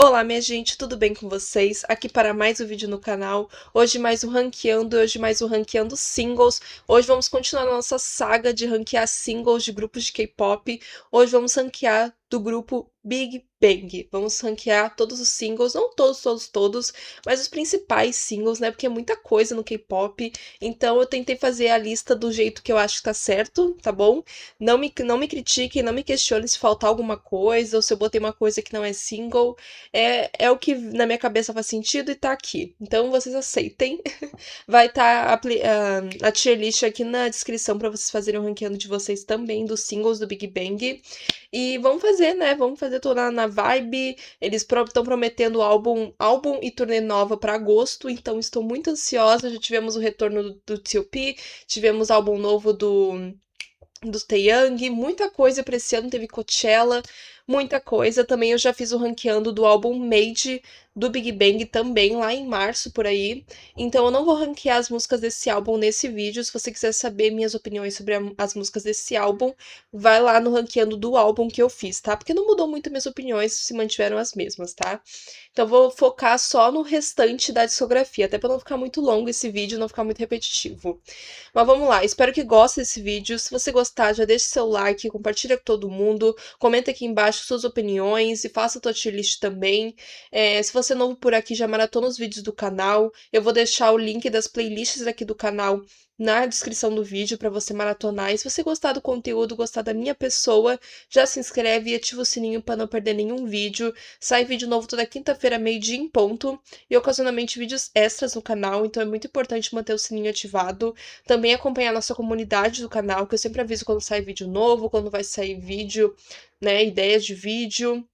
Olá, minha gente, tudo bem com vocês? Aqui para mais um vídeo no canal. Hoje mais um ranqueando, hoje mais um ranqueando singles. Hoje vamos continuar a nossa saga de ranquear singles de grupos de K-pop. Hoje vamos ranquear do grupo Big Bang. Vamos ranquear todos os singles, não todos, mas os principais singles, né? Porque é muita coisa no K-pop. Então eu tentei fazer a lista do jeito que eu acho que tá certo, tá bom? Não me critiquem, não me questionem se faltar alguma coisa ou se eu botei uma coisa que não é single. É o que na minha cabeça faz sentido e tá aqui. Então vocês aceitem. Vai estar a tier list aqui na descrição para vocês fazerem o ranqueando de vocês também, dos singles do Big Bang. E vamos fazer, né? Vamos fazer toda na vibe. Eles estão prometendo álbum e turnê nova para agosto, então estou muito ansiosa. Já tivemos o retorno do T.O.P, tivemos álbum novo do Taeyang, muita coisa pra esse ano, teve Coachella, muita coisa. Também eu já fiz o ranqueando do álbum Made do Big Bang também, lá em março, por aí. Então eu não vou ranquear as músicas desse álbum nesse vídeo. Se você quiser saber minhas opiniões sobre as músicas desse álbum, vai lá no ranqueando do álbum que eu fiz, tá? Porque não mudou muito minhas opiniões, se mantiveram as mesmas, tá? Então vou focar só no restante da discografia, até pra não ficar muito longo esse vídeo, não ficar muito repetitivo. Mas vamos lá, espero que goste desse vídeo. Se você gostar, já deixe seu like, compartilha com todo mundo, comenta aqui embaixo suas opiniões e faça a tua tier list também. Se você é novo por aqui, já maratona os vídeos do canal. Eu vou deixar o link das playlists aqui do canal na descrição do vídeo para você maratonar. E se você gostar do conteúdo, gostar da minha pessoa, já se inscreve e ativa o sininho para não perder nenhum vídeo. Sai vídeo novo toda quinta-feira, meio-dia em ponto, e ocasionalmente vídeos extras no canal, então é muito importante manter o sininho ativado. Também acompanhar a nossa comunidade do canal, que eu sempre aviso quando sai vídeo novo, quando vai sair vídeo, né, ideias de vídeo.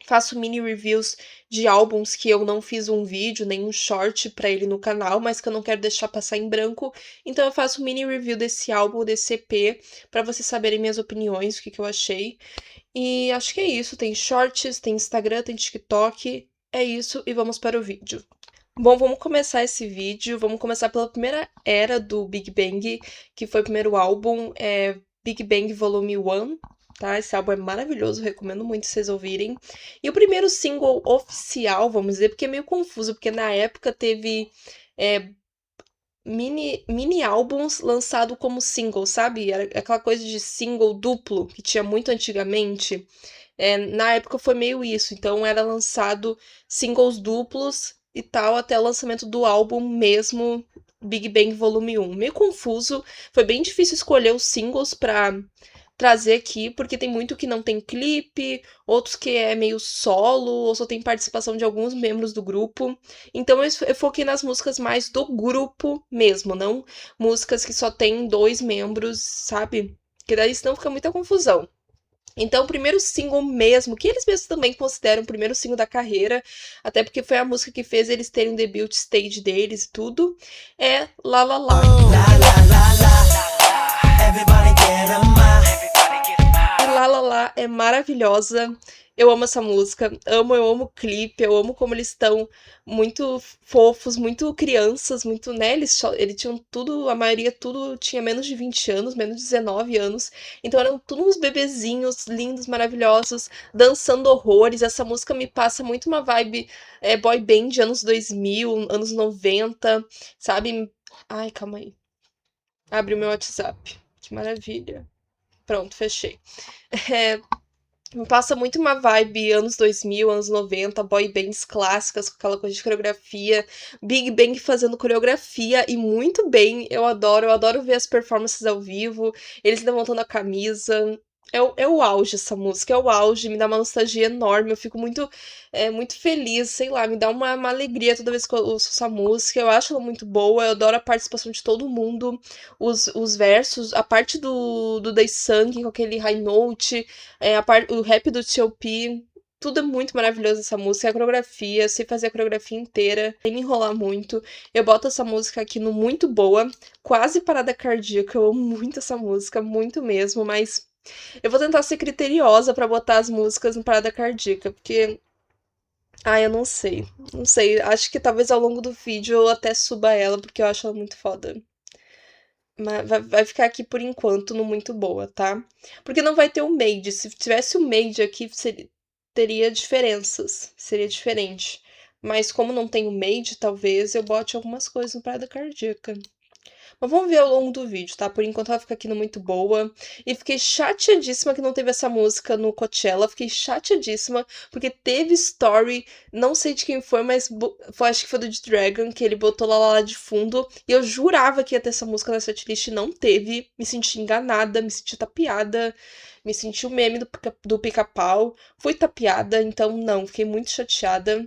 Faço mini reviews de álbuns que eu não fiz um vídeo, nem um short pra ele no canal, mas que eu não quero deixar passar em branco. Então eu faço mini review desse álbum, desse EP, pra vocês saberem minhas opiniões, o que eu achei. E acho que é isso. Tem shorts, tem Instagram, tem TikTok. É isso e vamos para o vídeo. Bom, vamos começar esse vídeo. Vamos começar pela primeira era do Big Bang, que foi o primeiro álbum, Big Bang Volume 1, tá? Esse álbum é maravilhoso, recomendo muito vocês ouvirem. E o primeiro single oficial, vamos dizer, porque é meio confuso, porque na época teve é, mini álbuns lançado como single, sabe? Era aquela coisa de single duplo que tinha muito antigamente. Na época foi meio isso, então era lançado singles duplos e tal, até o lançamento do álbum mesmo, Big Bang Volume 1. Meio confuso, foi bem difícil escolher os singles pra trazer aqui, porque tem muito que não tem clipe, outros que é meio solo, ou só tem participação de alguns membros do grupo. Então eu foquei nas músicas mais do grupo mesmo, não músicas que só tem dois membros, sabe? Que daí senão fica muita confusão. Então, o primeiro single mesmo, que eles mesmos também consideram o primeiro single da carreira, até porque foi a música que fez eles terem o debut stage deles e tudo, é La La La. E La La La é maravilhosa. Eu amo essa música, eu amo o clipe, eu amo como eles estão muito fofos, muito crianças, muito, né? Eles tinham tudo, a maioria tudo tinha menos de 20 anos, menos de 19 anos. Então eram todos uns bebezinhos lindos, maravilhosos, dançando horrores. Essa música me passa muito uma vibe boy band anos 2000, anos 90, sabe? Ai, calma aí. Abre o meu WhatsApp. Que maravilha. Pronto, fechei. É, me passa muito uma vibe anos 2000, anos 90, boy bands clássicas, com aquela coisa de coreografia, Big Bang fazendo coreografia e muito bem, eu adoro ver as performances ao vivo, eles levantando a camisa. É o auge essa música, é o auge, me dá uma nostalgia enorme, eu fico muito feliz, sei lá, me dá uma alegria toda vez que eu ouço essa música, eu acho ela muito boa, eu adoro a participação de todo mundo, os versos, a parte do Daesung com aquele high note, o rap do T.O.P. Tudo é muito maravilhoso essa música, a coreografia, sei fazer a coreografia inteira, sem me enrolar muito. Eu boto essa música aqui no muito boa, quase parada cardíaca. Eu amo muito essa música, muito mesmo, mas eu vou tentar ser criteriosa pra botar as músicas no parada cardíaca, porque eu não sei. Não sei, acho que talvez ao longo do vídeo eu até suba ela, porque eu acho ela muito foda. Mas vai ficar aqui por enquanto no muito boa, tá? Porque não vai ter o Made. Se tivesse o Made aqui, seria. teria diferenças, seria diferente. Mas como não tem o Made, talvez eu bote algumas coisas no Parada Cardíaca. Mas vamos ver ao longo do vídeo, tá? Por enquanto ela fica aqui no muito boa. E fiquei chateadíssima que não teve essa música no Coachella. Fiquei chateadíssima, porque teve story, não sei de quem foi, mas acho que foi do G-Dragon, que ele botou lá de fundo. E eu jurava que ia ter essa música na setlist e não teve. Me senti enganada, me senti tapeada. Me senti o meme do pica-pau. Fui tapeada, então não, fiquei muito chateada.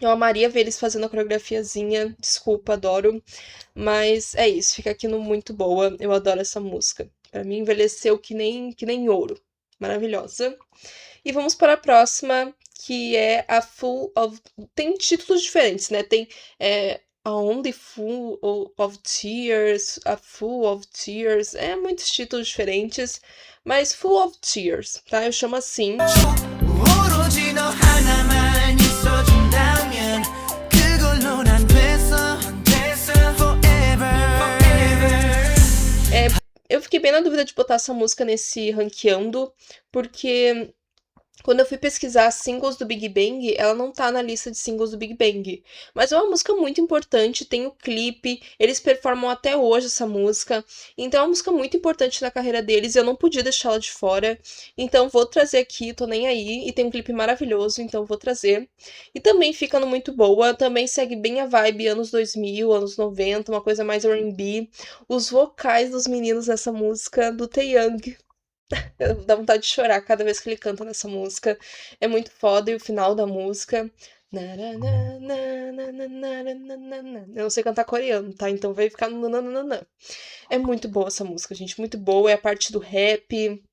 Eu amaria ver eles fazendo a coreografiazinha. Desculpa, adoro. Mas é isso, fica aqui no muito boa. Eu adoro essa música. Pra mim, envelheceu que nem ouro. Maravilhosa. E vamos para a próxima, que é a Full of. Tem títulos diferentes, né? Tem a Only Full of Tears, a Full of Tears. Muitos títulos diferentes. Mas Full of Tears, tá? Eu chamo assim. Eu fiquei bem na dúvida de botar essa música nesse ranqueando, porque quando eu fui pesquisar singles do Big Bang, ela não tá na lista de singles do Big Bang. Mas é uma música muito importante, tem o clipe, eles performam até hoje essa música. Então é uma música muito importante na carreira deles e eu não podia deixá-la de fora. Então vou trazer aqui, tô nem aí. E tem um clipe maravilhoso, então vou trazer. E também fica no muito boa, também segue bem a vibe anos 2000, anos 90, uma coisa mais R&B. Os vocais dos meninos nessa música, do Taeyang. Dá vontade de chorar cada vez que ele canta nessa música. É muito foda. E o final da música. Eu não sei cantar coreano, tá? Então vai ficar no nananana. É muito boa essa música, gente. Muito boa. É a parte do rap.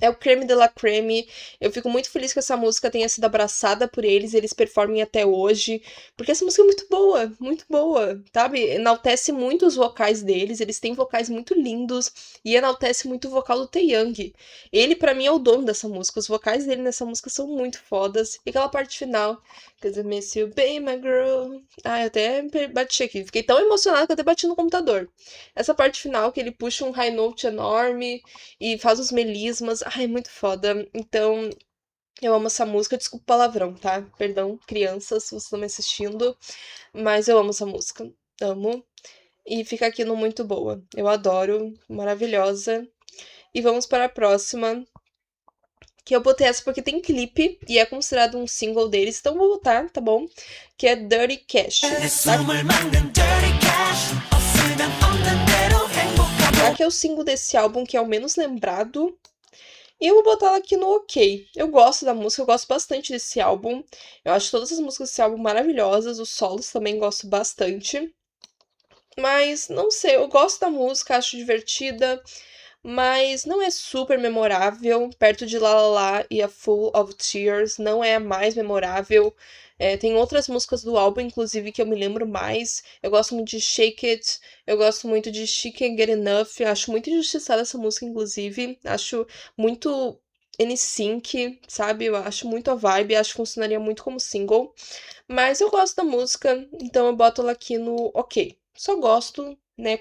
É o creme de la creme. Eu fico muito feliz que essa música tenha sido abraçada por eles performem até hoje. Porque essa música é muito boa, sabe? Enaltece muito os vocais deles, eles têm vocais muito lindos e enaltece muito o vocal do Taeyang. Ele, pra mim, é o dono dessa música. Os vocais dele nessa música são muito fodas. E aquela parte final, 'Cause I miss you, baby, my girl. Eu até bati aqui. Fiquei tão emocionada que eu até bati no computador. Essa parte final, que ele puxa um high note enorme e faz os melismas. É muito foda. Então, eu amo essa música. Desculpa o palavrão, tá? Perdão, crianças, se vocês estão me assistindo. Mas eu amo essa música. Amo. E fica aqui no muito boa. Eu adoro. Maravilhosa. E vamos para a próxima. Que eu botei essa porque tem clipe e é considerado um single deles. Então vou botar, tá bom? Que é Dirty Cash. Tá? Que é o single desse álbum que é o menos lembrado. E eu vou botar ela aqui no ok. Eu gosto da música, eu gosto bastante desse álbum. Eu acho todas as músicas desse álbum maravilhosas. Os solos também gosto bastante. Mas, não sei, eu gosto da música, acho divertida. Mas não é super memorável. Perto de La La La e a Full of Tears, não é a mais memorável. Tem outras músicas do álbum, inclusive, que eu me lembro mais. Eu gosto muito de Shake It, eu gosto muito de She Can't Get Enough. Acho muito injustiçada essa música, inclusive. Acho muito NSYNC, sabe? Eu acho muito a vibe, acho que funcionaria muito como single. Mas eu gosto da música, então eu boto ela aqui no ok. Só gosto, né?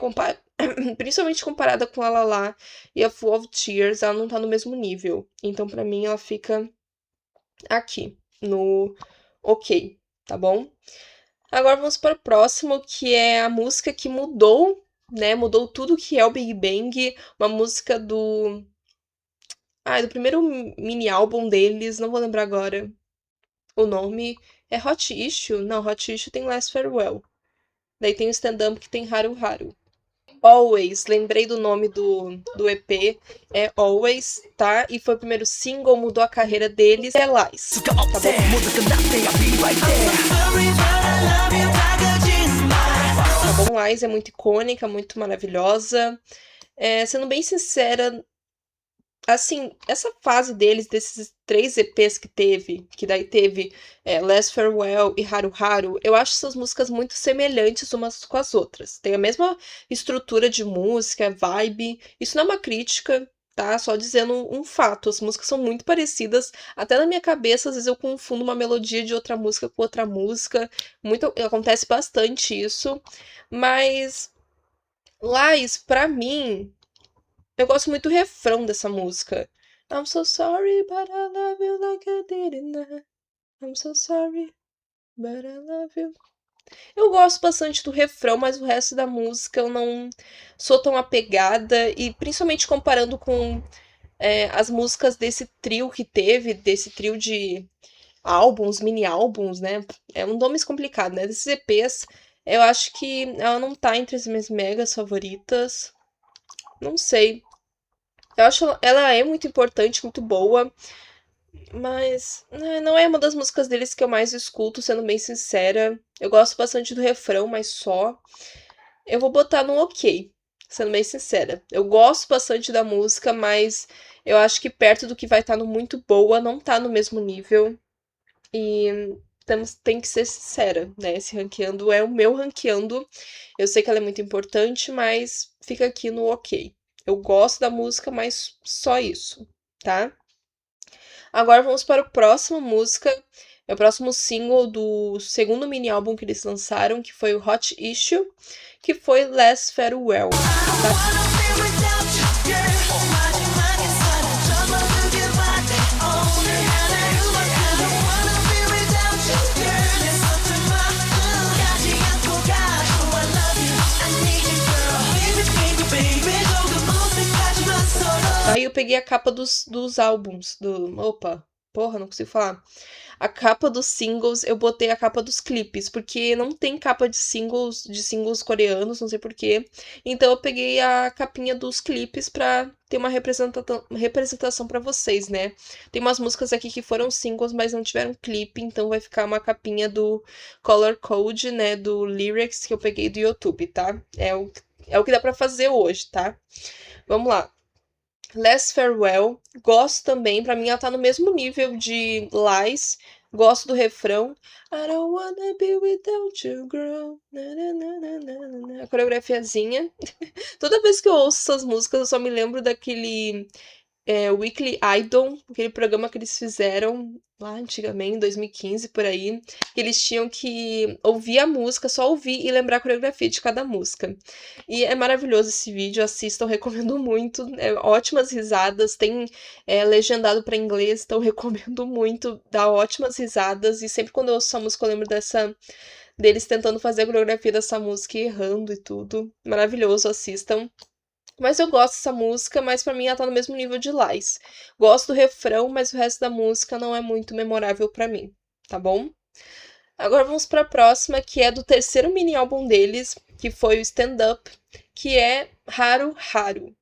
Principalmente comparada com a La La e a Full of Tears, ela não tá no mesmo nível. Então, pra mim, ela fica aqui, no ok, tá bom? Agora vamos para o próximo, que é a música que mudou, né? Mudou tudo que é o Big Bang. Uma música do primeiro mini álbum deles, não vou lembrar agora o nome. É Hot Issue? Não, Hot Issue tem Last Farewell. Daí tem o stand-up que tem Haru Haru. Always, lembrei do nome do EP, é Always, tá? E foi o primeiro single, mudou a carreira deles, é Lies, tá bom? Tá bom, Lies é muito icônica, muito maravilhosa. Sendo bem sincera, assim, essa fase deles, desses 3 EPs que teve, que daí teve Last Farewell e Haru Haru, eu acho essas músicas muito semelhantes umas com as outras. Tem a mesma estrutura de música, vibe. Isso não é uma crítica, tá? Só dizendo um fato. As músicas são muito parecidas. Até na minha cabeça, às vezes eu confundo uma melodia de outra música com outra música. Acontece bastante isso. Mas Lies, pra mim, eu gosto muito do refrão dessa música. I'm so sorry, but I love you like I didn't. I'm so sorry, but I love you. Eu gosto bastante do refrão, mas o resto da música eu não sou tão apegada. E principalmente comparando com as músicas desse trio que teve, desse trio de álbuns, mini álbuns, né? É um nome complicado, né? Desses EPs, eu acho que ela não tá entre as minhas megas favoritas. Não sei. Eu acho ela é muito importante, muito boa, mas não é uma das músicas deles que eu mais escuto, sendo bem sincera. Eu gosto bastante do refrão, mas só. Eu vou botar no ok, sendo bem sincera. Eu gosto bastante da música, mas eu acho que perto do que vai estar no muito boa, não tá no mesmo nível. E tem que ser sincera, né? Esse ranqueando é o meu ranqueando. Eu sei que ela é muito importante, mas fica aqui no ok. Eu gosto da música, mas só isso, tá? Agora vamos para o próximo música. É o próximo single do segundo mini álbum que eles lançaram, que foi o Hot Issue, que foi Last Farewell. Tá? Aí eu peguei a capa dos álbuns, Opa, porra, não consigo falar. A capa dos singles, eu botei a capa dos clipes, porque não tem capa de singles coreanos, não sei porquê. Então eu peguei a capinha dos clipes pra ter uma representação pra vocês, né? Tem umas músicas aqui que foram singles, mas não tiveram clipe, então vai ficar uma capinha do Color Code, né? Do Lyrics que eu peguei do YouTube, tá? É o que dá pra fazer hoje, tá? Vamos lá. Last Farewell, gosto também, pra mim ela tá no mesmo nível de Lies, gosto do refrão. I don't wanna be without you, girl. A coreografiazinha. Toda vez que eu ouço essas músicas, eu só me lembro daquele Weekly Idol, aquele programa que eles fizeram lá antigamente, em 2015, por aí, que eles tinham que ouvir a música, só ouvir e lembrar a coreografia de cada música. E é maravilhoso esse vídeo, assistam, recomendo muito, ótimas risadas, tem legendado para inglês, então recomendo muito, dá ótimas risadas, e sempre quando eu ouço essa música eu lembro deles tentando fazer a coreografia dessa música e errando e tudo. Maravilhoso, assistam. Mas eu gosto dessa música, mas pra mim ela tá no mesmo nível de Lies. Gosto do refrão, mas o resto da música não é muito memorável pra mim, tá bom? Agora vamos pra próxima, que é do terceiro mini álbum deles, que foi o Stand Up, que é Haru Haru.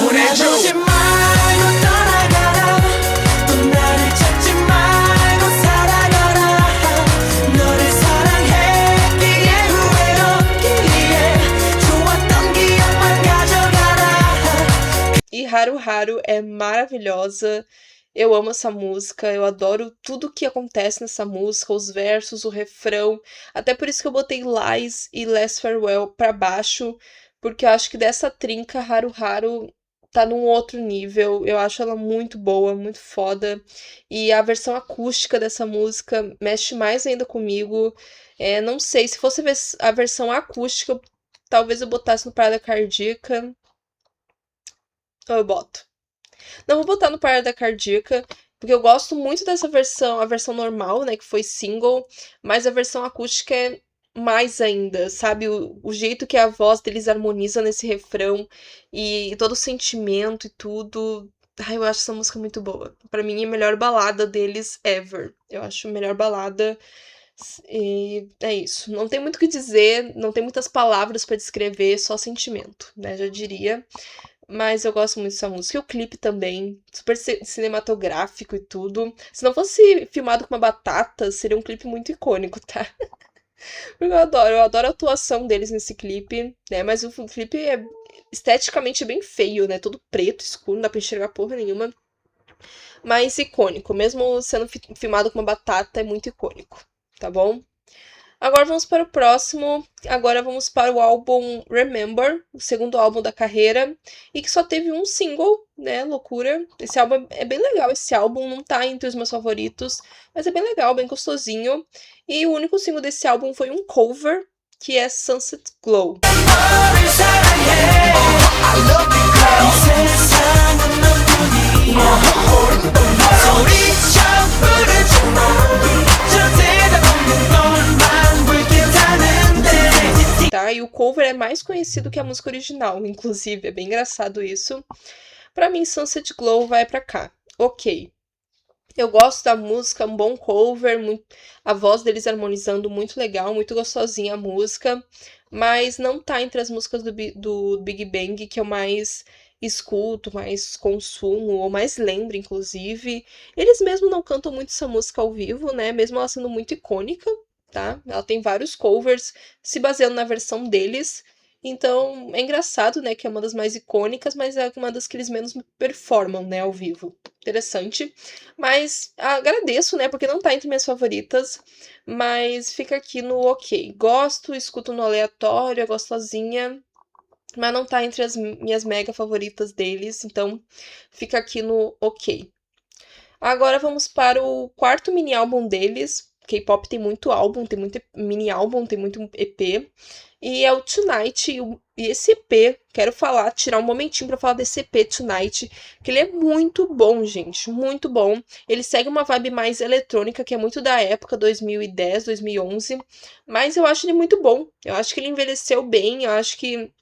E Haru Haru é maravilhosa. Eu amo essa música, eu adoro tudo que acontece nessa música, os versos, o refrão. Até por isso que eu botei Lies e Last Farewell pra baixo, porque eu acho que dessa trinca Haru Haru tá num outro nível. Eu acho ela muito boa, muito foda. E a versão acústica dessa música mexe mais ainda comigo. Não sei, se fosse a versão acústica, talvez eu botasse no Parada Cardíaca. Ou eu boto. Não vou botar no Parada Cardíaca, porque eu gosto muito dessa versão, a versão normal, né, que foi single, mas a versão acústica é mais ainda, sabe? O jeito que a voz deles harmoniza nesse refrão e todo o sentimento e tudo. Ai, eu acho essa música muito boa. Pra mim, é a melhor balada deles ever. Eu acho a melhor balada. E é isso. Não tem muito o que dizer, não tem muitas palavras pra descrever, só sentimento, né? Já diria. Mas eu gosto muito dessa música. E o clipe também, super cinematográfico e tudo. Se não fosse filmado com uma batata, seria um clipe muito icônico, tá? Porque eu adoro a atuação deles nesse clipe, né? Mas o clipe é esteticamente bem feio, né? Todo preto, escuro, não dá pra enxergar porra nenhuma. Mas icônico, mesmo sendo filmado com uma batata, é muito icônico, tá bom? Agora vamos para o próximo. Agora vamos para o álbum Remember, o segundo álbum da carreira, e que só teve um single, né? Loucura. Esse álbum é bem legal. Esse álbum não tá entre os meus favoritos, mas é bem legal, bem gostosinho. E o único single desse álbum foi um cover, que é Sunset Glow. 소리쳐 부르지 마 저 대답없는 것만 붉게 타는데. Tá? E o cover é mais conhecido que a música original, inclusive, é bem engraçado isso. Pra mim, Sunset Glow vai pra cá. Ok. Eu gosto da música, um bom cover, a voz deles harmonizando muito legal, muito gostosinha a música, mas não tá entre as músicas do Big Bang que eu mais escuto, mais consumo, ou mais lembro, inclusive. Eles mesmo não cantam muito essa música ao vivo, né? Mesmo ela sendo muito icônica, tá? Ela tem vários covers se baseando na versão deles. Então, é engraçado, né, que é uma das mais icônicas, mas é uma das que eles menos performam, né, ao vivo. Interessante. Mas agradeço, né, porque não tá entre minhas favoritas, mas fica aqui no ok. Gosto, escuto no aleatório, é gostosinha, mas não tá entre as minhas mega favoritas deles, então fica aqui no ok. Agora vamos para o quarto mini álbum deles. K-pop tem muito álbum, tem muito mini álbum, tem muito EP. E é o Tonight. E esse EP, quero falar, tirar um momentinho pra falar desse EP Tonight, que ele é muito bom, gente, muito bom. Ele segue uma vibe mais eletrônica, que é muito da época 2010, 2011, mas eu acho ele muito bom. Eu acho que ele envelheceu bem, eu acho que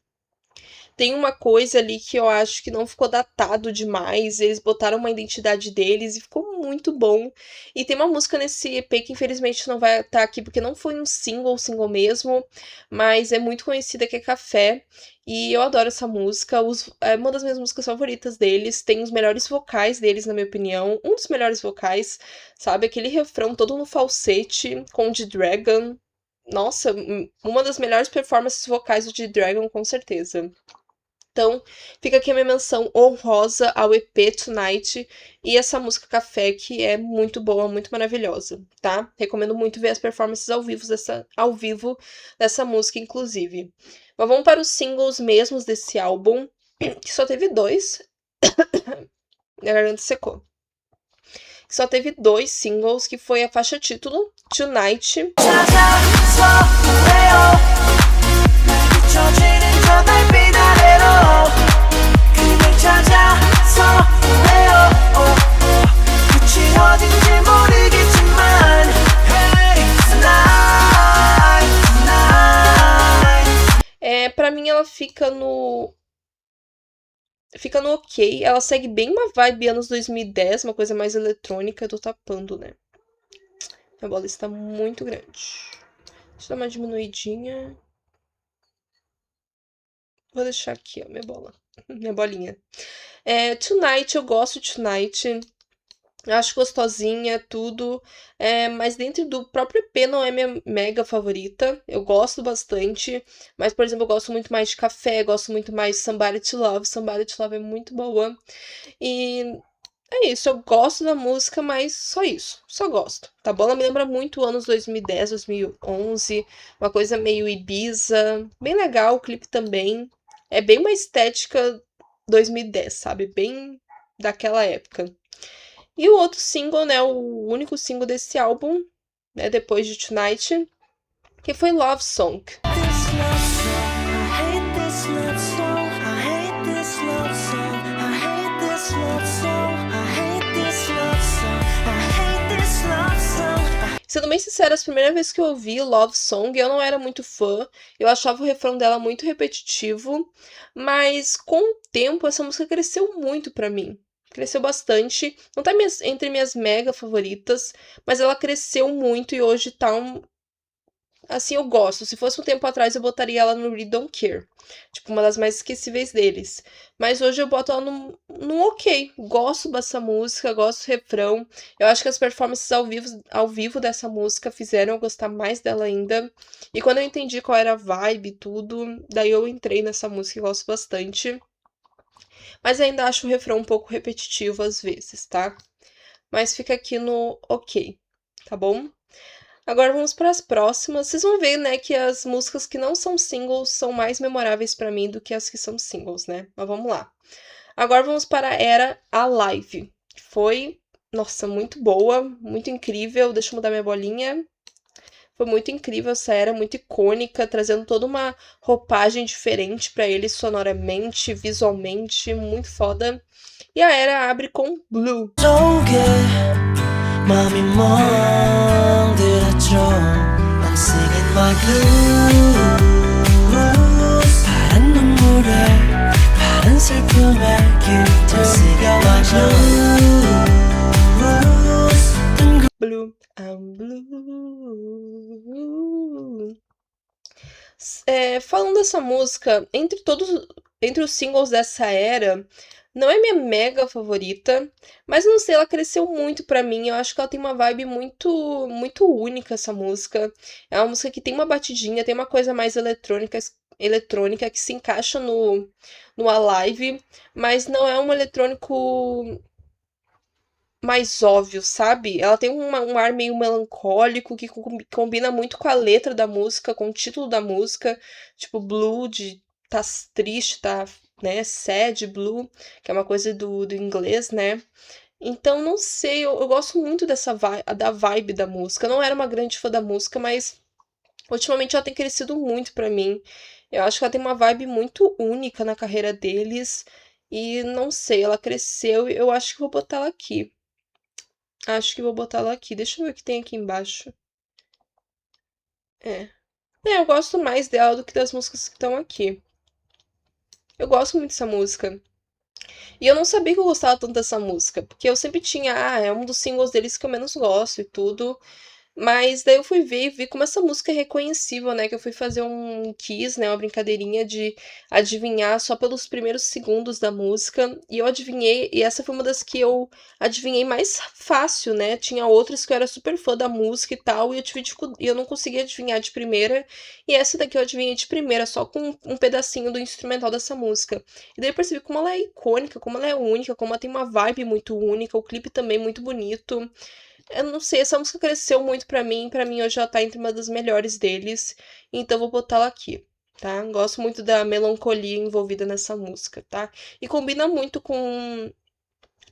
tem uma coisa ali que eu acho que não ficou datado demais. Eles botaram uma identidade deles e ficou muito bom. E tem uma música nesse EP que infelizmente não vai estar aqui porque não foi um single mesmo, mas é muito conhecida, que é Café. E eu adoro essa música, é uma das minhas músicas favoritas deles. Tem os melhores vocais deles, na minha opinião. Um dos melhores vocais, sabe? Aquele refrão todo no falsete com o G-Dragon. Nossa, uma das melhores performances vocais do G-Dragon, com certeza. Então, fica aqui a minha menção honrosa ao EP Tonight e essa música Café, que é muito boa, muito maravilhosa, tá? Recomendo muito ver as performances ao vivo dessa música, inclusive. Mas vamos para os singles mesmos desse álbum, que só teve 2. Minha garganta secou. Só teve 2 singles, que foi a faixa título, Tonight. Pra mim ela fica no ok. Ela segue bem uma vibe anos 2010, uma coisa mais eletrônica. Eu tô tapando, né? Minha bola está muito grande. Deixa eu dar uma diminuidinha. Vou deixar aqui, ó, minha bola. Minha bolinha. Tonight, eu gosto de Tonight. Acho gostosinha, tudo. Mas dentro do próprio EP não é minha mega favorita. Eu gosto bastante. Mas, por exemplo, eu gosto muito mais de Café. Gosto muito mais de Somebody to Love. Somebody to Love é muito boa. E é isso. Eu gosto da música, mas só isso. Só gosto. Tá bom? Ela me lembra muito anos 2010, 2011. Uma coisa meio Ibiza. Bem legal o clipe também. É bem uma estética 2010, sabe? Bem daquela época. E o outro single, né, o único single desse álbum, né, depois de Tonight, que foi Love Song. Sendo bem sincera, a primeira vez que eu ouvi Love Song, eu não era muito fã. Eu achava o refrão dela muito repetitivo. Mas com o tempo, essa música cresceu muito pra mim. Cresceu bastante. Não tá entre minhas mega favoritas, mas ela cresceu muito e hoje tá assim, eu gosto. Se fosse um tempo atrás, eu botaria ela no We Don't Care. Tipo, uma das mais esquecíveis deles. Mas hoje eu boto ela num ok. Gosto dessa música, gosto do refrão. Eu acho que as performances ao vivo dessa música fizeram eu gostar mais dela ainda. E quando eu entendi qual era a vibe e tudo, daí eu entrei nessa música e gosto bastante. Mas ainda acho o refrão um pouco repetitivo às vezes, tá? Mas fica aqui no ok, tá bom? Agora vamos para as próximas. Vocês vão ver, né, que as músicas que não são singles são mais memoráveis para mim do que as que são singles, né? Mas vamos lá. Agora vamos para a Era Alive. Foi, nossa, muito boa, muito incrível. Deixa eu mudar minha bolinha. Foi muito incrível essa era, muito icônica, trazendo toda uma roupagem diferente pra ele sonoramente, visualmente, muito foda. E a era abre com Blue. 속에 맘이 멍들었죠. I'm singing my blues. 파란 눈물에 파란 슬픔에 깃들 쓰여 my blues. Blue, I'm blue. Falando dessa música, entre os singles dessa era, não é minha mega favorita, mas não sei, ela cresceu muito pra mim. Eu acho que ela tem uma vibe muito única, essa música. É uma música que tem uma batidinha, tem uma coisa mais eletrônica que se encaixa no Alive, mas não é um eletrônico mais óbvio, sabe? Ela tem um ar meio melancólico que combina muito com a letra da música, com o título da música, tipo Blue, de tá triste, tá, né, sad, blue, que é uma coisa do inglês, né? Então, não sei, eu gosto muito da vibe da música. Eu não era uma grande fã da música, mas ultimamente ela tem crescido muito pra mim. Eu acho que ela tem uma vibe muito única na carreira deles. E não sei, ela cresceu e eu acho que vou botar ela aqui. Acho que vou botar ela aqui. Deixa eu ver o que tem aqui embaixo. É. Eu gosto mais dela do que das músicas que estão aqui. Eu gosto muito dessa música. E eu não sabia que eu gostava tanto dessa música, porque eu sempre tinha, é um dos singles deles que eu menos gosto e tudo. Mas daí eu fui ver e vi como essa música é reconhecível, né? Que eu fui fazer um quiz, né? Uma brincadeirinha de adivinhar só pelos primeiros segundos da música. E eu adivinhei, e essa foi uma das que eu adivinhei mais fácil, né? Tinha outras que eu era super fã da música e tal, e e eu não conseguia adivinhar de primeira. E essa daqui eu adivinhei de primeira, só com um pedacinho do instrumental dessa música. E daí eu percebi como ela é icônica, como ela é única, como ela tem uma vibe muito única, o clipe também muito bonito. Eu não sei, essa música cresceu muito pra mim hoje ela tá entre uma das melhores deles, então vou botar ela aqui, tá? Gosto muito da melancolia envolvida nessa música, tá? E combina muito com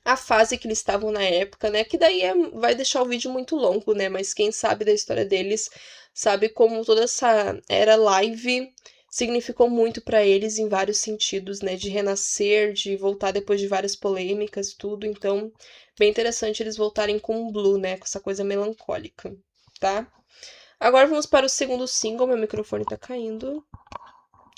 a fase que eles estavam na época, né? Que daí vai deixar o vídeo muito longo, né? Mas quem sabe da história deles sabe como toda essa era live significou muito pra eles em vários sentidos, né? De renascer, de voltar depois de várias polêmicas, e tudo. Então, bem interessante eles voltarem com o Blue, né? Com essa coisa melancólica, tá? Agora vamos para o segundo single. Meu microfone tá caindo.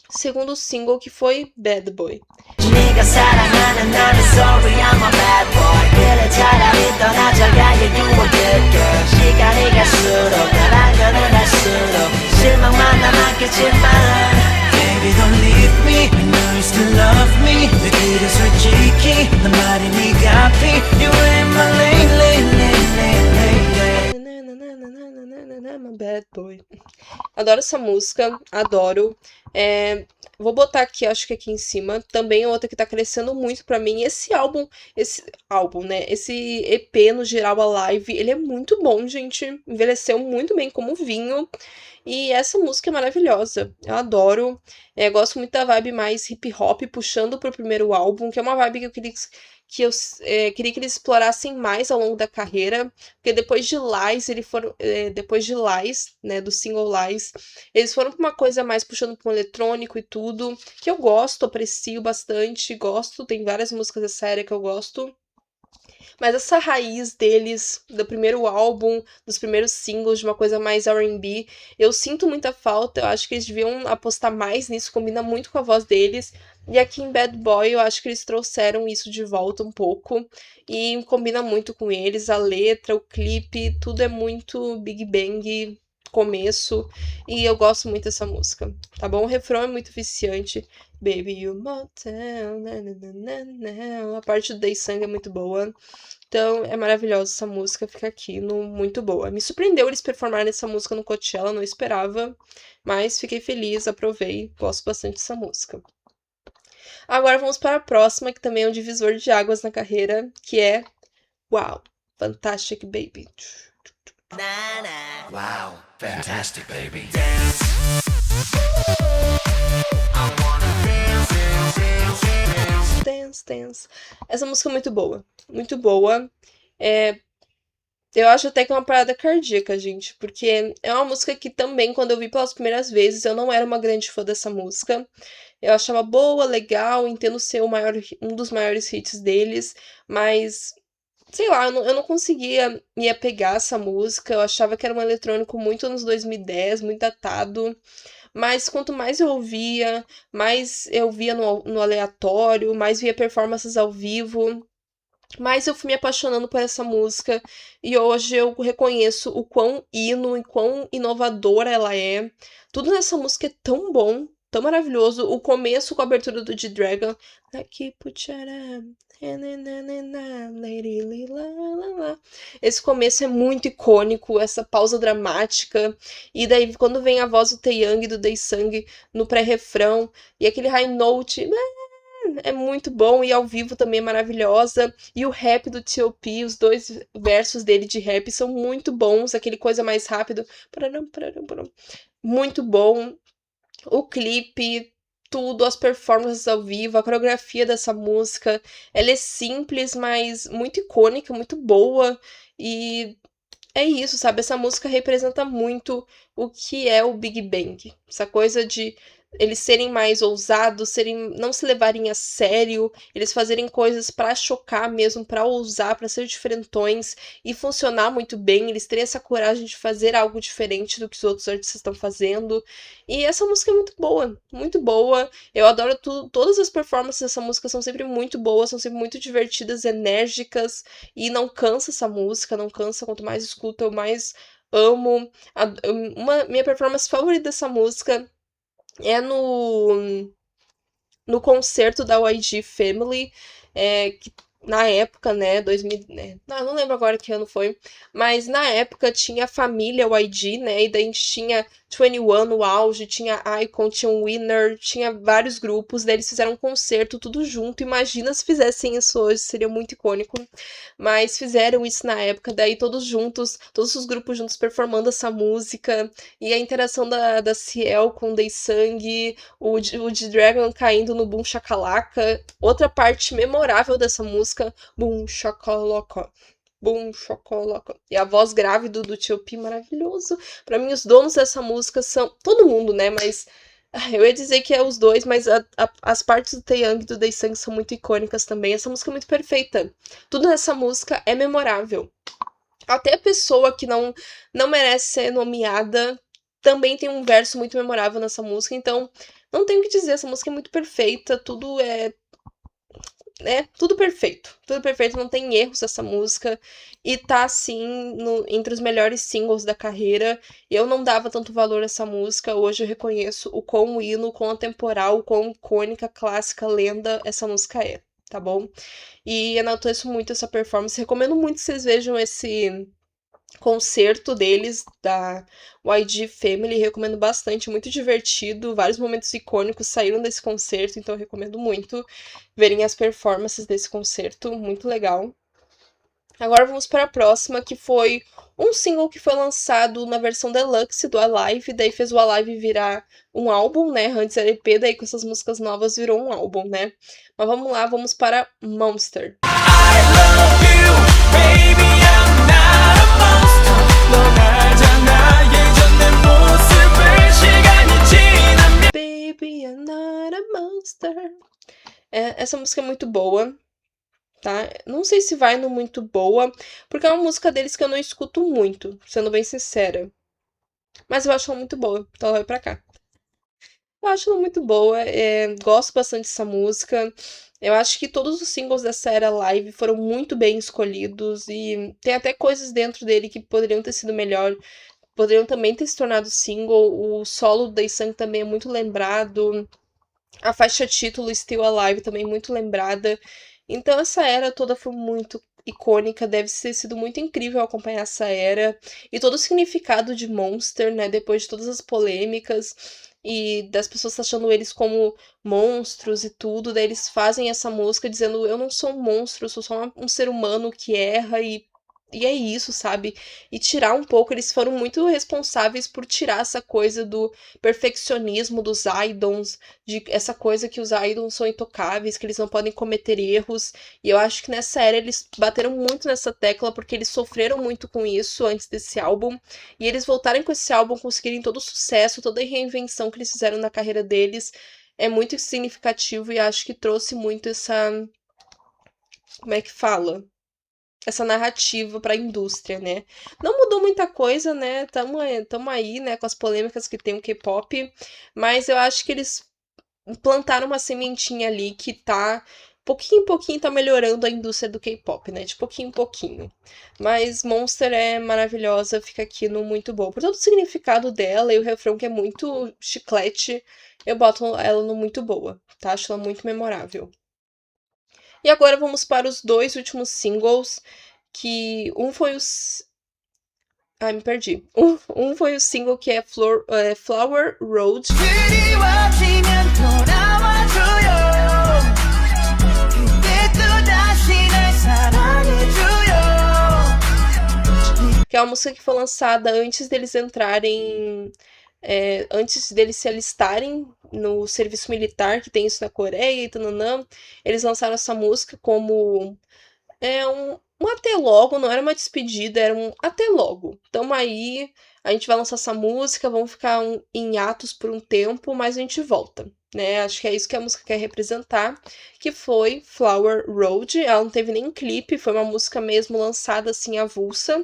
Segundo single que foi Bad Boy. 네가 사랑하는 나는 sorry I'm a bad boy 그래 차라리 떠나자가 you a good girl 시간이 갈수록 널 알면은 할수록 실망만 남았겠지만 Baby don't leave me I know you still love me 내 길을 솔직히 난 말이 네가 앞이 You in my lane lane lane lane lane Bad Boy. Adoro essa música, adoro. Vou botar aqui, acho que aqui em cima, também é outra que tá crescendo muito pra mim. Esse álbum, né? Esse EP no geral, a live, ele é muito bom, gente. Envelheceu muito bem como vinho. E essa música é maravilhosa. Eu adoro. Gosto muito da vibe mais hip hop, puxando pro primeiro álbum, que é uma vibe que eu queria que eles explorassem mais ao longo da carreira, porque depois de Lies, né, do single Lies, eles foram pra uma coisa mais puxando pro eletrônico e tudo, que eu gosto, aprecio bastante, gosto, tem várias músicas dessa série que eu gosto. Mas essa raiz deles, do primeiro álbum, dos primeiros singles, de uma coisa mais R&B, eu sinto muita falta, eu acho que eles deviam apostar mais nisso, combina muito com a voz deles. E aqui em Bad Boy, eu acho que eles trouxeram isso de volta um pouco, e combina muito com eles, a letra, o clipe, tudo é muito Big Bang, começo, e eu gosto muito dessa música, tá bom? O refrão é muito viciante. Baby, you motel, na, na, na, na. A parte do Day Sang é muito boa. Então, é maravilhosa essa música, fica aqui no muito boa. Me surpreendeu eles performarem essa música no Coachella, não esperava, mas fiquei feliz, aprovei, gosto bastante dessa música. Agora vamos para a próxima, que também é um divisor de águas na carreira, que é Wow, Fantastic Baby. Wow, fantastic baby Dance, dance. Essa música é muito boa. Muito boa. Eu acho até que é uma parada cardíaca, gente, porque é uma música que também, quando eu vi pelas primeiras vezes, eu não era uma grande fã dessa música. Eu achava boa, legal, entendo ser um dos maiores hits deles, mas sei lá, eu não conseguia me apegar a essa música. Eu achava que era um eletrônico muito anos 2010, muito datado. Mas quanto mais eu via no aleatório, mais via performances ao vivo, mais eu fui me apaixonando por essa música. E hoje eu reconheço o quão hino e quão inovadora ela é. Tudo nessa música é tão bom, tão maravilhoso. O começo com a abertura do G-Dragon. Like pucharam, lady lila, la, la. Esse começo é muito icônico, essa pausa dramática. E daí, quando vem a voz do Taeyang e do Daesung no pré-refrão, e aquele high note, é muito bom e ao vivo também é maravilhosa. E o rap do T.O.P., os dois versos dele de rap são muito bons, aquele coisa mais rápido. Pararam, pararam, pararam. Muito bom. O clipe, tudo, as performances ao vivo, a coreografia dessa música. Ela é simples, mas muito icônica, muito boa. E é isso, sabe? Essa música representa muito o que é o Big Bang. Essa coisa de eles serem mais ousados, não se levarem a sério, eles fazerem coisas pra chocar mesmo, pra ousar, pra ser diferentões e funcionar muito bem. Eles terem essa coragem de fazer algo diferente do que os outros artistas estão fazendo. E essa música é muito boa, muito boa. Eu adoro tudo, todas as performances dessa música são sempre muito boas, são sempre muito divertidas, enérgicas. E não cansa essa música, não cansa. Quanto mais escuto, eu mais amo. Minha performance favorita dessa música é no concerto da YG Family, que na época, né, 2000, né, não lembro agora que ano foi, mas na época tinha a família YG, né, e daí a gente tinha 21 no auge, tinha Icon, tinha Winner, tinha vários grupos, daí eles fizeram um concerto tudo junto. Imagina se fizessem isso hoje, seria muito icônico. Mas fizeram isso na época, daí todos juntos, todos os grupos juntos performando essa música, e a interação da Ciel com o Daesung, o G-Dragon caindo no Boom Shakalaka. Outra parte memorável dessa música, Boom Shakalaka. Boom, chocolate. E a voz grave do T.O.P. maravilhoso. Pra mim, os donos dessa música são todo mundo, né? Mas eu ia dizer que é os dois, mas as partes do Taeyang e do Daesung são muito icônicas também. Essa música é muito perfeita. Tudo nessa música é memorável. Até a pessoa que não merece ser nomeada também tem um verso muito memorável nessa música. Então, não tenho o que dizer. Essa música é muito perfeita. Tudo é tudo perfeito. Tudo perfeito, não tem erros essa música. E tá, assim, entre os melhores singles da carreira. Eu não dava tanto valor a essa música. Hoje eu reconheço o quão hino, o quão atemporal, o quão icônica, clássica, lenda essa música é, tá bom? E enalteço muito essa performance. Recomendo muito que vocês vejam esse concerto deles, da YG Family, recomendo bastante, muito divertido, vários momentos icônicos saíram desse concerto, então eu recomendo muito verem as performances desse concerto, muito legal. Agora vamos para a próxima, que foi um single que foi lançado na versão deluxe do Alive, daí fez o Alive virar um álbum, né? Antes era EP, daí com essas músicas novas virou um álbum, né? Mas vamos lá, vamos para Monster. I love you, baby, I'm not a monster. Baby, I'm not a monster. Essa música é muito boa, tá? Não sei se vai no muito boa, porque é uma música deles que eu não escuto muito, sendo bem sincera. Mas eu acho ela muito boa, então ela vai pra cá. Eu acho ela muito boa, gosto bastante dessa música. Eu acho que todos os singles dessa era live foram muito bem escolhidos e tem até coisas dentro dele que poderiam ter sido melhor, poderiam também ter se tornado single. O solo do Daesung também é muito lembrado. A faixa título Still Alive também muito lembrada. Então essa era toda foi muito icônica, deve ter sido muito incrível acompanhar essa era. E todo o significado de Monster, né, depois de todas as polêmicas e das pessoas achando eles como monstros e tudo, daí eles fazem essa música dizendo: eu não sou um monstro, eu sou só um ser humano que erra e é isso, sabe? E tirar um pouco, eles foram muito responsáveis por tirar essa coisa do perfeccionismo dos idols, de essa coisa que os idols são intocáveis, que eles não podem cometer erros. E eu acho que nessa era eles bateram muito nessa tecla porque eles sofreram muito com isso antes desse álbum. E eles voltarem com esse álbum, conseguirem todo o sucesso, toda a reinvenção que eles fizeram na carreira deles, é muito significativo e acho que trouxe muito essa. Como é que fala? Essa narrativa para a indústria, né? Não mudou muita coisa, né? Tamo aí, né, com as polêmicas que tem o K-pop, mas eu acho que eles plantaram uma sementinha ali que tá pouquinho em pouquinho tá melhorando a indústria do K-pop, né? De pouquinho em pouquinho. Mas Monster é maravilhosa, fica aqui no muito bom. Por todo o significado dela e o refrão que é muito chiclete, eu boto ela no muito boa, tá? Acho ela muito memorável. E agora vamos para os dois últimos singles, que um foi os. Ai, me perdi. Um foi o single que é Flower Road, 그리워지면 돌아와줘요 그때 또다시 날 사랑해줘요 que é uma música que foi lançada antes deles entrarem. Antes deles se alistarem no serviço militar, que tem isso na Coreia e tananã. Eles lançaram essa música como um até logo, não era uma despedida, era um até logo. Tamo aí, a gente vai lançar essa música, vamos ficar em atos por um tempo, mas a gente volta, né? Acho que é isso que a música quer representar, que foi Flower Road. Ela não teve nem clipe, foi uma música mesmo lançada assim avulsa,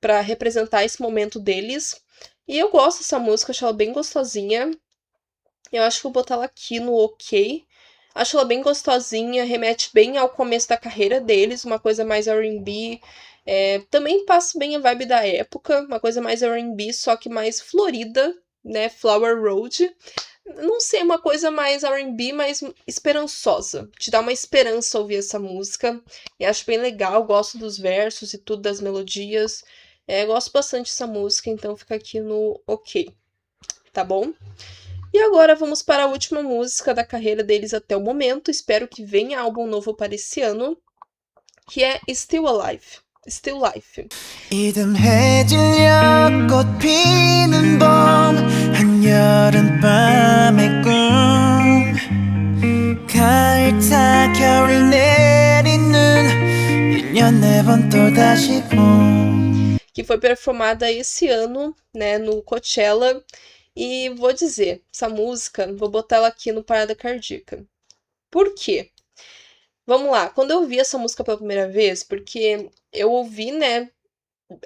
pra representar esse momento deles. E eu gosto dessa música, acho ela bem gostosinha. Eu acho que vou botar ela aqui no OK. Acho ela bem gostosinha, remete bem ao começo da carreira deles, uma coisa mais R&B. Também passa bem a vibe da época, uma coisa mais R&B, só que mais florida, né? Flower Road. Não sei, uma coisa mais R&B, mais esperançosa. Te dá uma esperança ouvir essa música. E acho bem legal, gosto dos versos e tudo, das melodias. Gosto bastante dessa música, então fica aqui no OK, tá bom? E agora vamos para a última música da carreira deles até o momento. Espero que venha álbum novo para esse ano, que é Still Alive. Still Life. 이듬해질녘 꽃 피는 봄 한여름밤의 꿈 가을 타 겨울 내리는 1년 4번 또다시 봄 Que foi performada esse ano, né, no Coachella. E vou dizer, essa música, vou botar ela aqui no Parada Cardíaca. Por quê? Vamos lá, quando eu ouvi essa música pela primeira vez, porque eu ouvi, né,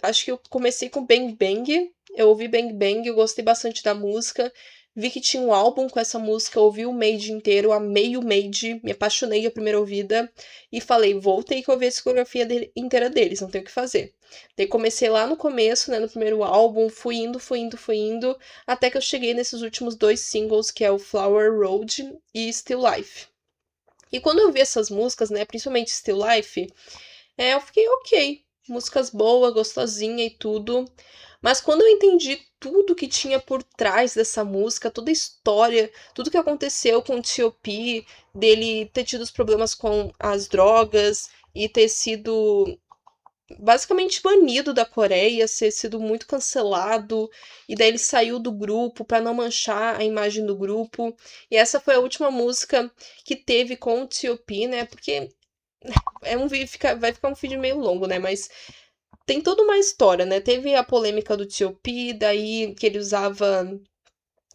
acho que eu comecei com Bang Bang, eu ouvi Bang Bang, eu gostei bastante da música, vi que tinha um álbum com essa música, eu ouvi o Made inteiro, amei o Made, me apaixonei à primeira ouvida, e falei, vou ter que ouvir a discografia inteira deles, não tenho o que fazer. Daí comecei lá no começo, né, no primeiro álbum, fui indo, até que eu cheguei nesses últimos dois singles, que é o Flower Road e Still Life. E quando eu vi essas músicas, né, principalmente Still Life, eu fiquei ok, músicas boas, gostosinha e tudo. Mas quando eu entendi tudo que tinha por trás dessa música, toda a história, tudo que aconteceu com o T.O.P., dele ter tido os problemas com as drogas e ter sido basicamente banido da Coreia, ter sido muito cancelado, e daí ele saiu do grupo para não manchar a imagem do grupo. E essa foi a última música que teve com o T.O.P., né? Porque vai ficar um vídeo meio longo, né? Mas tem toda uma história, né? Teve a polêmica do T.O.P., daí que ele usava.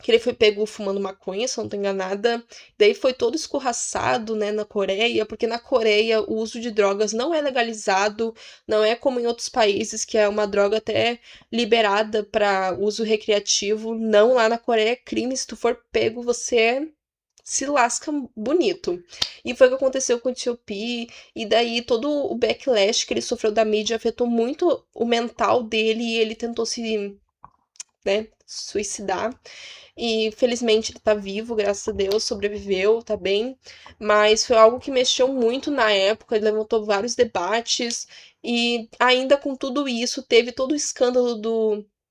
Que ele foi pego fumando maconha, se eu não tô enganada. Daí foi todo escorraçado, né, na Coreia, porque na Coreia o uso de drogas não é legalizado, não é como em outros países, que é uma droga até liberada para uso recreativo. Não, lá na Coreia é crime, se tu for pego, você se lasca bonito. E foi o que aconteceu com o T.O.P., e daí todo o backlash que ele sofreu da mídia afetou muito o mental dele, e ele tentou se, né, suicidar. E felizmente ele tá vivo, graças a Deus, sobreviveu, tá bem. Mas foi algo que mexeu muito na época, ele levantou vários debates. E ainda com tudo isso, teve todo o escândalo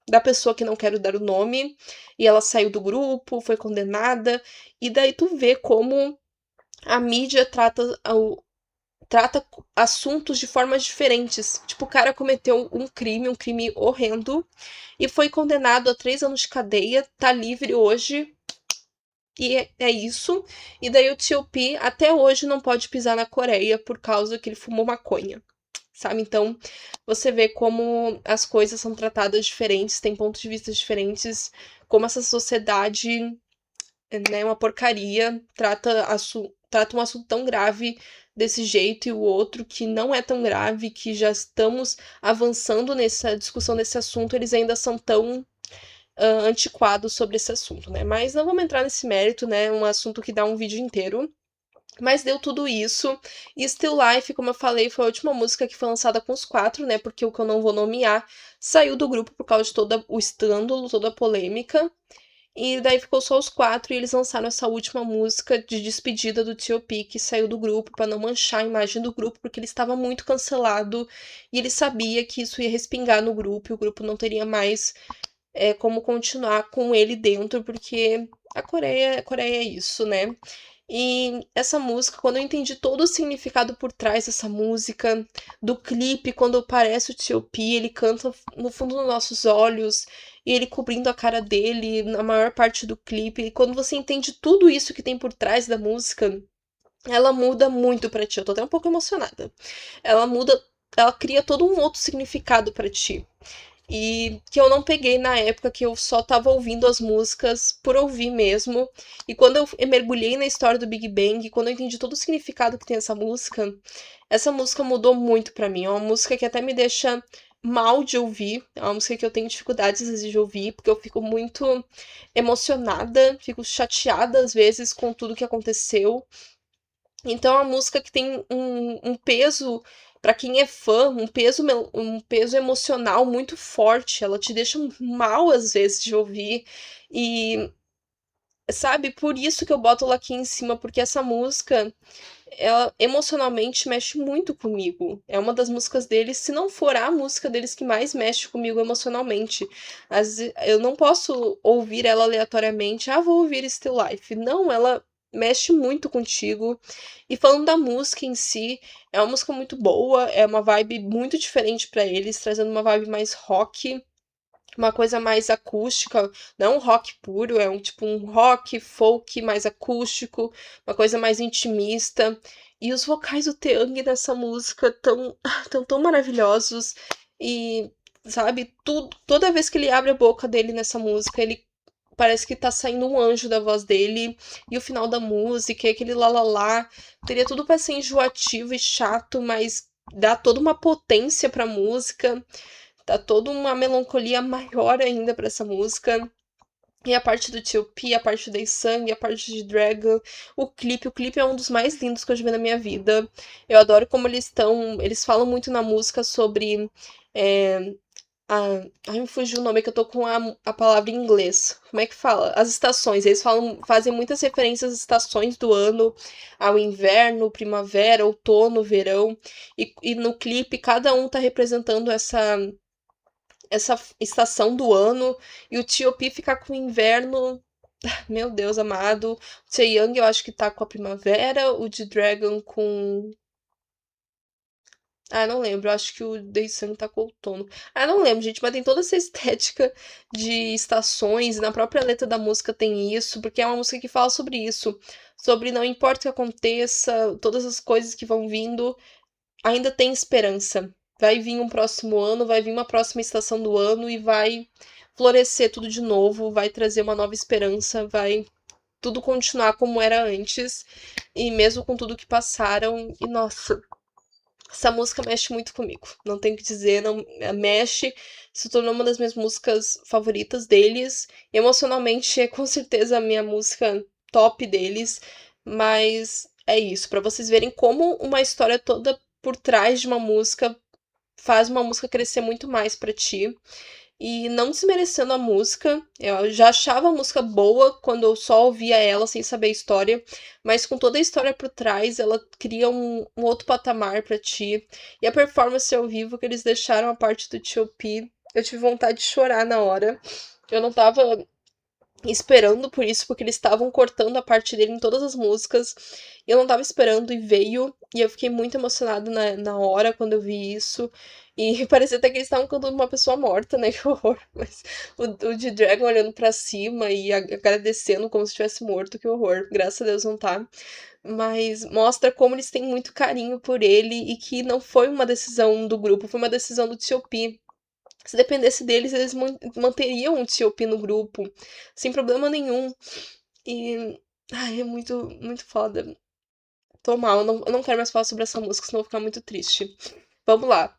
da pessoa que não quero dar o nome. E ela saiu do grupo, foi condenada. E daí tu vê como a mídia trata trata assuntos de formas diferentes. Tipo, o cara cometeu um crime horrendo, e foi condenado a 3 anos de cadeia, tá livre hoje, e é isso. E daí o T.O.P. até hoje não pode pisar na Coreia por causa que ele fumou maconha, sabe? Então, você vê como as coisas são tratadas diferentes, tem pontos de vista diferentes, como essa sociedade, né, é uma porcaria, trata um assunto tão grave desse jeito e o outro que não é tão grave, que já estamos avançando nessa discussão desse assunto, eles ainda são tão antiquados sobre esse assunto, né? Mas não vamos entrar nesse mérito, né? Um assunto que dá um vídeo inteiro. Mas deu tudo isso. E Still Life, como eu falei, foi a última música que foi lançada com os 4, né? Porque o que eu não vou nomear saiu do grupo por causa de todo o escândalo, toda a polêmica. E daí ficou só os 4 e eles lançaram essa última música de despedida do T.O.P, que saiu do grupo para não manchar a imagem do grupo, porque ele estava muito cancelado e ele sabia que isso ia respingar no grupo e o grupo não teria mais como continuar com ele dentro, porque a Coreia é isso, né? E essa música, quando eu entendi todo o significado por trás dessa música, do clipe, quando aparece o T.O.P, ele canta no fundo dos nossos olhos, e ele cobrindo a cara dele na maior parte do clipe, e quando você entende tudo isso que tem por trás da música, ela muda muito pra ti. Eu tô até um pouco emocionada. Ela muda, ela cria todo um outro significado pra ti. E que eu não peguei na época que eu só tava ouvindo as músicas por ouvir mesmo. E quando eu mergulhei na história do Big Bang, quando eu entendi todo o significado que tem essa música mudou muito pra mim. É uma música que até me deixa mal de ouvir. É uma música que eu tenho dificuldades às vezes de ouvir, porque eu fico muito emocionada, fico chateada às vezes com tudo que aconteceu. Então, é uma música que tem um peso, pra quem é fã, um peso emocional muito forte. Ela te deixa mal, às vezes, de ouvir. E, sabe, por isso que eu boto ela aqui em cima, porque essa música, ela emocionalmente mexe muito comigo. É uma das músicas deles, se não for a música deles que mais mexe comigo emocionalmente. Eu não posso ouvir ela aleatoriamente, vou ouvir Still Life. Não, ela mexe muito contigo. E falando da música em si, é uma música muito boa, é uma vibe muito diferente pra eles, trazendo uma vibe mais rock, uma coisa mais acústica, não um rock puro, é um rock folk mais acústico, uma coisa mais intimista. E os vocais do Taeyang nessa música tão maravilhosos. E, sabe, toda vez que ele abre a boca dele nessa música, ele parece que tá saindo um anjo da voz dele. E o final da música, aquele lá lá lá, teria tudo pra ser enjoativo e chato, mas dá toda uma potência pra música. Dá toda uma melancolia maior ainda pra essa música. E a parte do T.O.P, a parte do Daesung, a parte de Dragon, o clipe é um dos mais lindos que eu já vi na minha vida. Eu adoro como eles falam muito na música sobre é, ai, me fugiu o nome, que eu tô com a palavra em inglês. Como é que fala? As estações. Eles fazem muitas referências às estações do ano, ao inverno, primavera, outono, verão. E no clipe, cada um tá representando essa estação do ano, e o T.O.P ficar com o inverno, meu Deus amado. O Taeyang eu acho que tá com a primavera, o de Dragon com... não lembro, eu acho que o Daesung tá com o outono. Não lembro, gente, mas tem toda essa estética de estações, e na própria letra da música tem isso, porque é uma música que fala sobre isso, sobre não importa o que aconteça, todas as coisas que vão vindo, ainda tem esperança. Vai vir um próximo ano, vai vir uma próxima estação do ano e vai florescer tudo de novo, vai trazer uma nova esperança, vai tudo continuar como era antes, e mesmo com tudo que passaram. E nossa, essa música mexe muito comigo, não tenho o que dizer, não mexe, se tornou uma das minhas músicas favoritas deles. Emocionalmente é com certeza a minha música top deles, mas é isso, pra vocês verem como uma história toda por trás de uma música faz uma música crescer muito mais pra ti. E não desmerecendo a música, eu já achava a música boa quando eu só ouvia ela sem saber a história, mas com toda a história por trás, ela cria um outro patamar pra ti. E a performance ao vivo que eles deixaram a parte do T.O.P, eu tive vontade de chorar na hora. Eu não tava esperando por isso, porque eles estavam cortando a parte dele em todas as músicas. E eu não tava esperando e veio. E eu fiquei muito emocionada na hora quando eu vi isso. E parecia até que eles estavam cantando uma pessoa morta, né? Que horror. Mas o de Dragon olhando pra cima e agradecendo como se estivesse morto, que horror. Graças a Deus não tá. Mas mostra como eles têm muito carinho por ele e que não foi uma decisão do grupo, foi uma decisão do T.O.P. Se dependesse deles, eles manteriam o T.O.P no grupo, sem problema nenhum. E. Ai, é muito, muito foda. Tô mal, eu não quero mais falar sobre essa música, senão eu vou ficar muito triste. Vamos lá.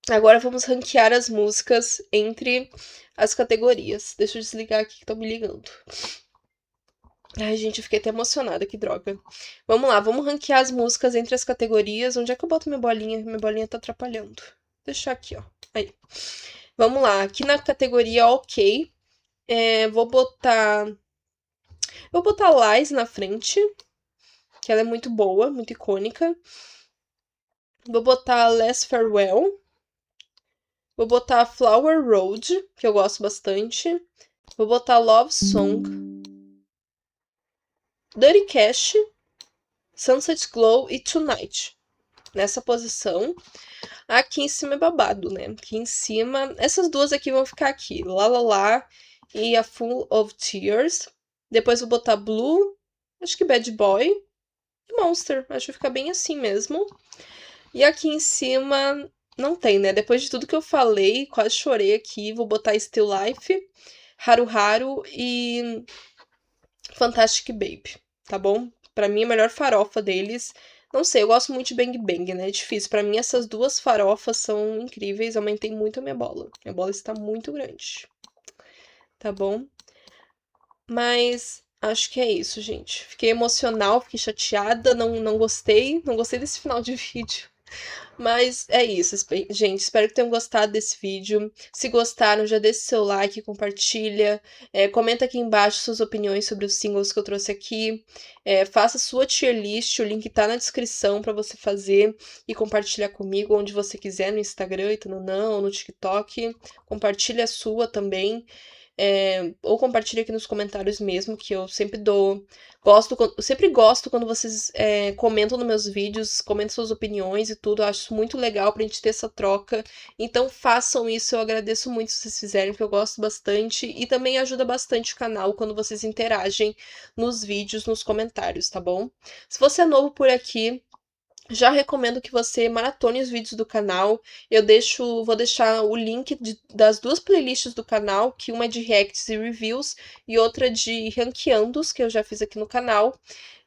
Agora vamos ranquear as músicas entre as categorias. Deixa eu desligar aqui que estão me ligando. Ai, gente, eu fiquei até emocionada, que droga. Vamos lá, vamos ranquear as músicas entre as categorias. Onde é que eu boto minha bolinha? Minha bolinha tá atrapalhando. Vou deixar aqui, ó. Aí. Vamos lá, aqui na categoria OK, vou botar. Vou botar Lies na frente, que ela é muito boa, muito icônica. Vou botar Last Farewell. Vou botar Flower Road, que eu gosto bastante. Vou botar Love Song. Dirty Cash, Sunset Glow e Tonight. Nessa posição. Aqui em cima é babado, né? Aqui em cima, essas duas aqui vão ficar aqui. La La La e A Full of Tears. Depois vou botar Blue, acho que Bad Boy e Monster. Acho que fica bem assim mesmo. E aqui em cima não tem, né? Depois de tudo que eu falei, quase chorei aqui. Vou botar Still Life, Haru Haru e Fantastic Babe, tá bom? Pra mim, a melhor farofa deles. Não sei, eu gosto muito de Bang Bang, né? É difícil. Pra mim, essas duas farofas são incríveis. Aumentei muito a minha bola. Minha bola está muito grande. Tá bom? Mas acho que é isso, gente. Fiquei emocional, fiquei chateada, não gostei. Não gostei desse final de vídeo. Mas é isso, gente. Espero que tenham gostado desse vídeo. Se gostaram, já deixe seu like, compartilha. Comenta aqui embaixo suas opiniões sobre os singles que eu trouxe aqui. Faça sua tier list, o link tá na descrição para você fazer e compartilhar comigo onde você quiser, no Instagram, ou no TikTok. Compartilha a sua também. Ou compartilha aqui nos comentários mesmo, que eu sempre dou. Eu sempre gosto quando vocês comentam nos meus vídeos, comentam suas opiniões e tudo. Eu acho muito legal pra gente ter essa troca. Então façam isso, eu agradeço muito se vocês fizerem, porque eu gosto bastante. E também ajuda bastante o canal quando vocês interagem nos vídeos, nos comentários, tá bom? Se você é novo por aqui, já recomendo que você maratone os vídeos do canal. Vou deixar o link das duas playlists do canal, que uma é de reacts e reviews e outra de ranqueandos, que eu já fiz aqui no canal.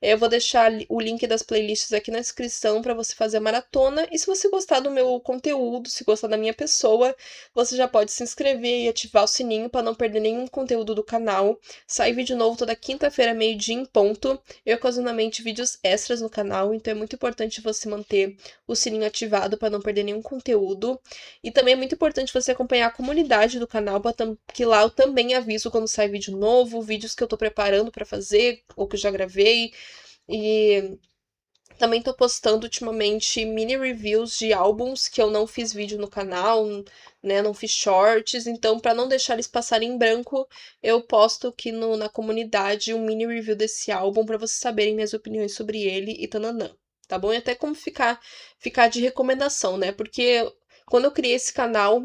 Eu vou deixar o link das playlists aqui na descrição para você fazer a maratona. E se você gostar do meu conteúdo, se gostar da minha pessoa, você já pode se inscrever e ativar o sininho para não perder nenhum conteúdo do canal. Sai vídeo novo toda quinta-feira, meio-dia em ponto. E ocasionalmente vídeos extras no canal, então é muito importante você manter o sininho ativado para não perder nenhum conteúdo. E também é muito importante você acompanhar a comunidade do canal, que lá eu também aviso quando sai vídeo novo, vídeos que eu tô preparando para fazer, ou que eu já gravei. E também tô postando ultimamente mini reviews de álbuns que eu não fiz vídeo no canal, né? Não fiz shorts, então para não deixar eles passarem em branco, eu posto aqui na comunidade um mini review desse álbum para vocês saberem minhas opiniões sobre ele e tananã, tá bom? E até como ficar de recomendação, né? Porque quando eu criei esse canal,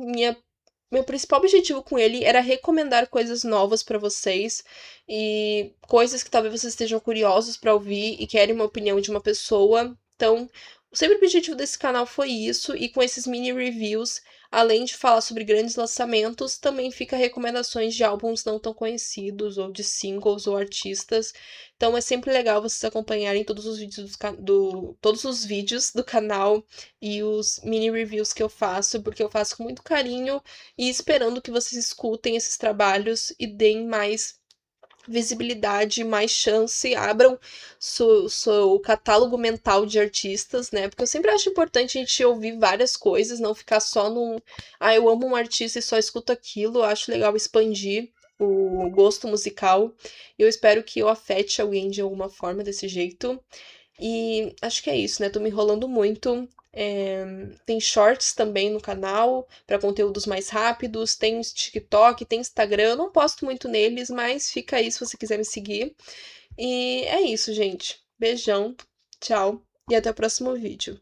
meu principal objetivo com ele era recomendar coisas novas pra vocês e coisas que talvez vocês estejam curiosos pra ouvir e querem uma opinião de uma pessoa. Então, sempre o objetivo desse canal foi isso, e com esses mini reviews, além de falar sobre grandes lançamentos, também fica recomendações de álbuns não tão conhecidos, ou de singles ou artistas. Então é sempre legal vocês acompanharem todos os vídeos todos os vídeos do canal e os mini reviews que eu faço, porque eu faço com muito carinho e esperando que vocês escutem esses trabalhos e deem mais visibilidade, mais chance, abram seu catálogo mental de artistas, né? Porque eu sempre acho importante a gente ouvir várias coisas, não ficar só num. Ah, eu amo um artista e só escuto aquilo. Eu acho legal expandir o gosto musical. Eu espero que eu afete alguém de alguma forma desse jeito. E acho que é isso, né? Tô me enrolando muito. Tem shorts também no canal para conteúdos mais rápidos, tem TikTok, tem Instagram. Eu não posto muito neles, mas fica aí se você quiser me seguir. E é isso, gente. Beijão, tchau e até o próximo vídeo.